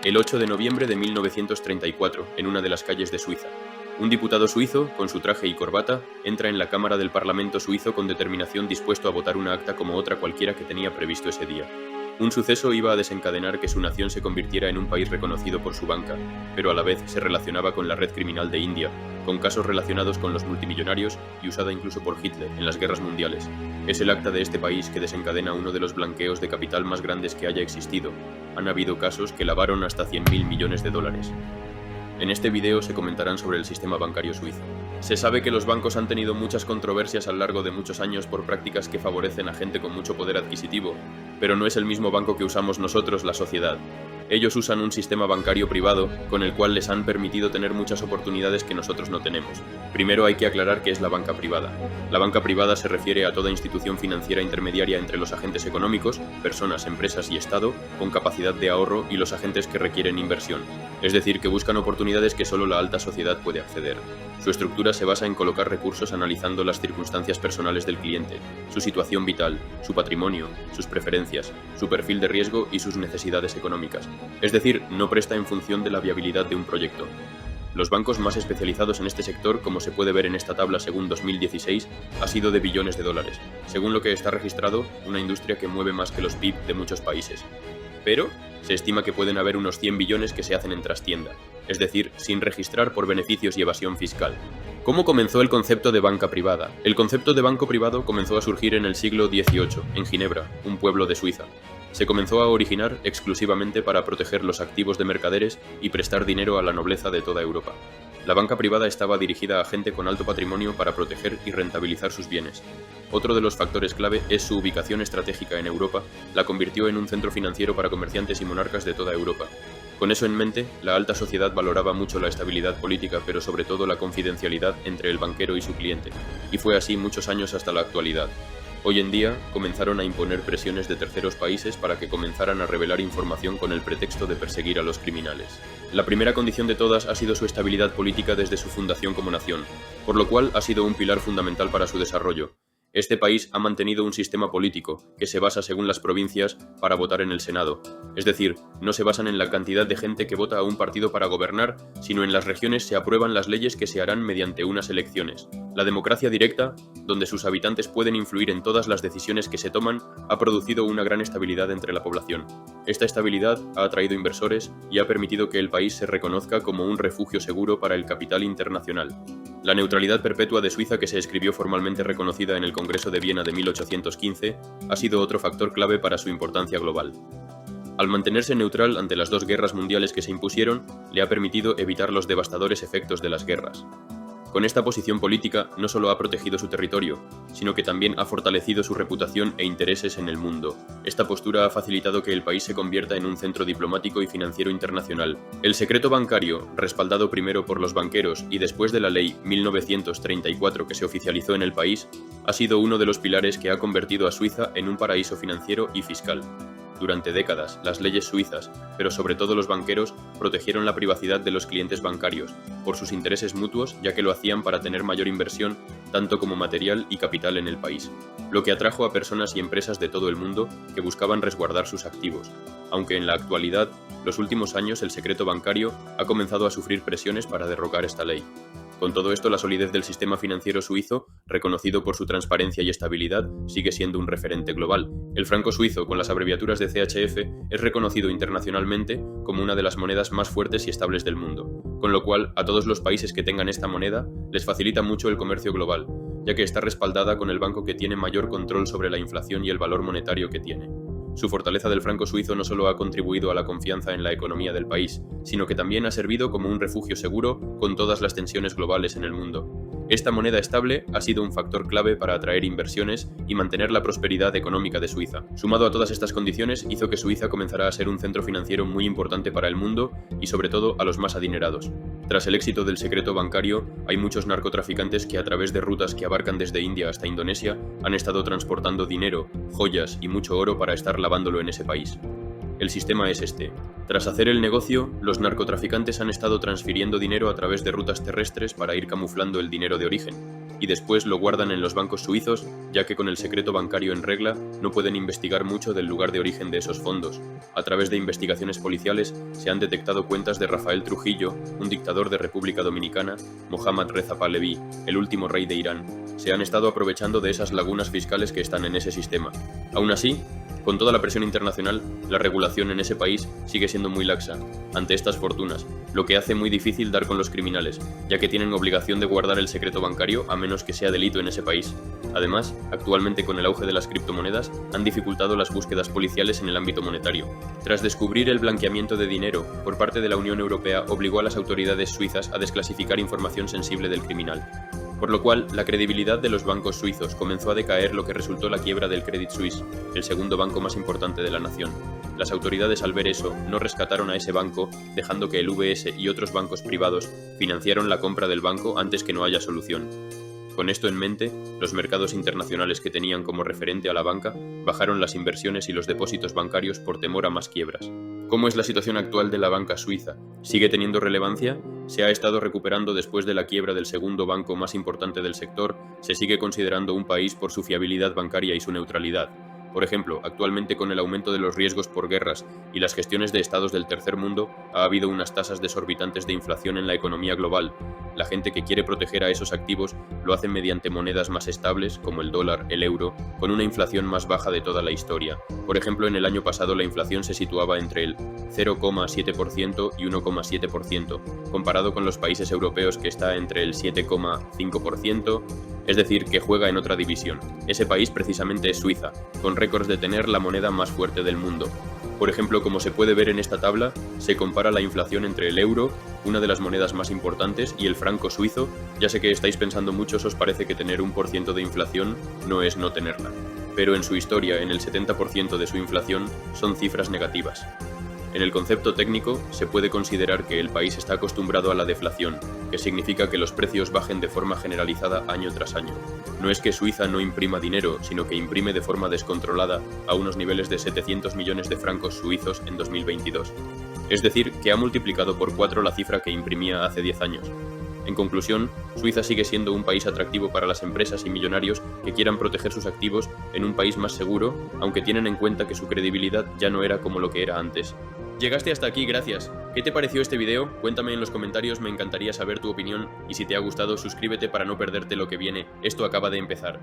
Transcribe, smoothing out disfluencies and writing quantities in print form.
El 8 de noviembre de 1934, en una de las calles de Suiza. Un diputado suizo, con su traje y corbata, entra en la Cámara del Parlamento suizo con determinación, dispuesto a votar una acta como otra cualquiera que tenía previsto ese día. Un suceso iba a desencadenar que su nación se convirtiera en un país reconocido por su banca, pero a la vez se relacionaba con la red criminal de India, con casos relacionados con los multimillonarios y usada incluso por Hitler en las guerras mundiales. Es el acta de este país que desencadena uno de los blanqueos de capital más grandes que haya existido. Han habido casos que lavaron hasta 100.000 millones de dólares. En este video se comentarán sobre el sistema bancario suizo. Se sabe que los bancos han tenido muchas controversias a lo largo de muchos años por prácticas que favorecen a gente con mucho poder adquisitivo, pero no es el mismo banco que usamos nosotros, la sociedad. Ellos usan un sistema bancario privado con el cual les han permitido tener muchas oportunidades que nosotros no tenemos. Primero hay que aclarar qué es la banca privada. La banca privada se refiere a toda institución financiera intermediaria entre los agentes económicos, personas, empresas y Estado, con capacidad de ahorro y los agentes que requieren inversión. Es decir, que buscan oportunidades que solo la alta sociedad puede acceder. Su estructura se basa en colocar recursos analizando las circunstancias personales del cliente, su situación vital, su patrimonio, sus preferencias, su perfil de riesgo y sus necesidades económicas. Es decir, no presta en función de la viabilidad de un proyecto. Los bancos más especializados en este sector, como se puede ver en esta tabla según 2016, ha sido de billones de dólares, según lo que está registrado, una industria que mueve más que los PIB de muchos países. Pero se estima que pueden haber unos 100 billones que se hacen en trastienda, es decir, sin registrar por beneficios y evasión fiscal. ¿Cómo comenzó el concepto de banca privada? El concepto de banco privado comenzó a surgir en el siglo XVIII, en Ginebra, un pueblo de Suiza. Se comenzó a originar exclusivamente para proteger los activos de mercaderes y prestar dinero a la nobleza de toda Europa. La banca privada estaba dirigida a gente con alto patrimonio para proteger y rentabilizar sus bienes. Otro de los factores clave es su ubicación estratégica en Europa, la convirtió en un centro financiero para comerciantes y monarcas de toda Europa. Con eso en mente, la alta sociedad valoraba mucho la estabilidad política, pero sobre todo la confidencialidad entre el banquero y su cliente, y fue así muchos años hasta la actualidad. Hoy en día, comenzaron a imponer presiones de terceros países para que comenzaran a revelar información con el pretexto de perseguir a los criminales. La primera condición de todas ha sido su estabilidad política desde su fundación como nación, por lo cual ha sido un pilar fundamental para su desarrollo. Este país ha mantenido un sistema político que se basa según las provincias para votar en el Senado. Es decir, no se basan en la cantidad de gente que vota a un partido para gobernar, sino en las regiones se aprueban las leyes que se harán mediante unas elecciones. La democracia directa, donde sus habitantes pueden influir en todas las decisiones que se toman, ha producido una gran estabilidad entre la población. Esta estabilidad ha atraído inversores y ha permitido que el país se reconozca como un refugio seguro para el capital internacional. La neutralidad perpetua de Suiza, que se escribió formalmente reconocida en el Congreso de Viena de 1815, ha sido otro factor clave para su importancia global. Al mantenerse neutral ante las dos guerras mundiales que se impusieron, le ha permitido evitar los devastadores efectos de las guerras. Con esta posición política no solo ha protegido su territorio, sino que también ha fortalecido su reputación e intereses en el mundo. Esta postura ha facilitado que el país se convierta en un centro diplomático y financiero internacional. El secreto bancario, respaldado primero por los banqueros y después de la ley 1934 que se oficializó en el país, ha sido uno de los pilares que ha convertido a Suiza en un paraíso financiero y fiscal. Durante décadas, las leyes suizas, pero sobre todo los banqueros, protegieron la privacidad de los clientes bancarios, por sus intereses mutuos, ya que lo hacían para tener mayor inversión, tanto como material y capital en el país, lo que atrajo a personas y empresas de todo el mundo que buscaban resguardar sus activos. Aunque en la actualidad, los últimos años el secreto bancario ha comenzado a sufrir presiones para derrocar esta ley. Con todo esto, la solidez del sistema financiero suizo, reconocido por su transparencia y estabilidad, sigue siendo un referente global. El franco suizo, con las abreviaturas de CHF, es reconocido internacionalmente como una de las monedas más fuertes y estables del mundo, con lo cual a todos los países que tengan esta moneda les facilita mucho el comercio global, ya que está respaldada con el banco que tiene mayor control sobre la inflación y el valor monetario que tiene. Su fortaleza del franco suizo no solo ha contribuido a la confianza en la economía del país, sino que también ha servido como un refugio seguro con todas las tensiones globales en el mundo. Esta moneda estable ha sido un factor clave para atraer inversiones y mantener la prosperidad económica de Suiza. Sumado a todas estas condiciones, hizo que Suiza comenzara a ser un centro financiero muy importante para el mundo y sobre todo a los más adinerados. Tras el éxito del secreto bancario, hay muchos narcotraficantes que a través de rutas que abarcan desde India hasta Indonesia han estado transportando dinero, joyas y mucho oro para estar lavándolo en ese país. El sistema es este. Tras hacer el negocio, los narcotraficantes han estado transfiriendo dinero a través de rutas terrestres para ir camuflando el dinero de origen. y después lo guardan en los bancos suizos, ya que con el secreto bancario en regla no pueden investigar mucho del lugar de origen de esos fondos. A través de investigaciones policiales se han detectado cuentas de Rafael Trujillo, un dictador de República Dominicana, Mohammad Reza Pahlaví, el último rey de Irán. Se han estado aprovechando de esas lagunas fiscales que están en ese sistema. Aún así, con toda la presión internacional, la regulación en ese país sigue siendo muy laxa ante estas fortunas, lo que hace muy difícil dar con los criminales, ya que tienen obligación de guardar el secreto bancario a menos que sea delito en ese país. Además, actualmente con el auge de las criptomonedas, han dificultado las búsquedas policiales en el ámbito monetario. Tras descubrir el blanqueamiento de dinero por parte de la Unión Europea, obligó a las autoridades suizas a desclasificar información sensible del criminal, por lo cual la credibilidad de los bancos suizos comenzó a decaer, lo que resultó la quiebra del Credit Suisse, el segundo banco más importante de la nación. Las autoridades, al ver eso, no rescataron a ese banco, dejando que el UBS y otros bancos privados financiaron la compra del banco antes que no haya solución. Con esto en mente, los mercados internacionales que tenían como referente a la banca bajaron las inversiones y los depósitos bancarios por temor a más quiebras. ¿Cómo es la situación actual de la banca suiza? ¿Sigue teniendo relevancia? ¿Se ha estado recuperando después de la quiebra del segundo banco más importante del sector? ¿Se sigue considerando un país por su fiabilidad bancaria y su neutralidad? Por ejemplo, actualmente con el aumento de los riesgos por guerras y las gestiones de estados del tercer mundo, ha habido unas tasas desorbitantes de inflación en la economía global. La gente que quiere proteger a esos activos lo hace mediante monedas más estables, como el dólar, el euro, con una inflación más baja de toda la historia. Por ejemplo, en el año pasado la inflación se situaba entre el 0,7% y 1,7%, comparado con los países europeos que está entre el 7,5%, es decir, que juega en otra división. Ese país precisamente es Suiza, con récords de tener la moneda más fuerte del mundo. Por ejemplo, como se puede ver en esta tabla, se compara la inflación entre el euro, una de las monedas más importantes, y el franco suizo. Ya sé que estáis pensando muchos, os parece que tener 1% de inflación no es no tenerla. Pero en su historia, en el 70% de su inflación, son cifras negativas. En el concepto técnico, se puede considerar que el país está acostumbrado a la deflación, que significa que los precios bajen de forma generalizada año tras año. No es que Suiza no imprima dinero, sino que imprime de forma descontrolada a unos niveles de 700 millones de francos suizos en 2022. Es decir, que ha multiplicado por 4 la cifra que imprimía hace 10 años. En conclusión, Suiza sigue siendo un país atractivo para las empresas y millonarios que quieran proteger sus activos en un país más seguro, aunque tienen en cuenta que su credibilidad ya no era como lo que era antes. Llegaste hasta aquí, gracias. ¿Qué te pareció este video? Cuéntame en los comentarios, me encantaría saber tu opinión, y si te ha gustado, suscríbete para no perderte lo que viene. Esto acaba de empezar.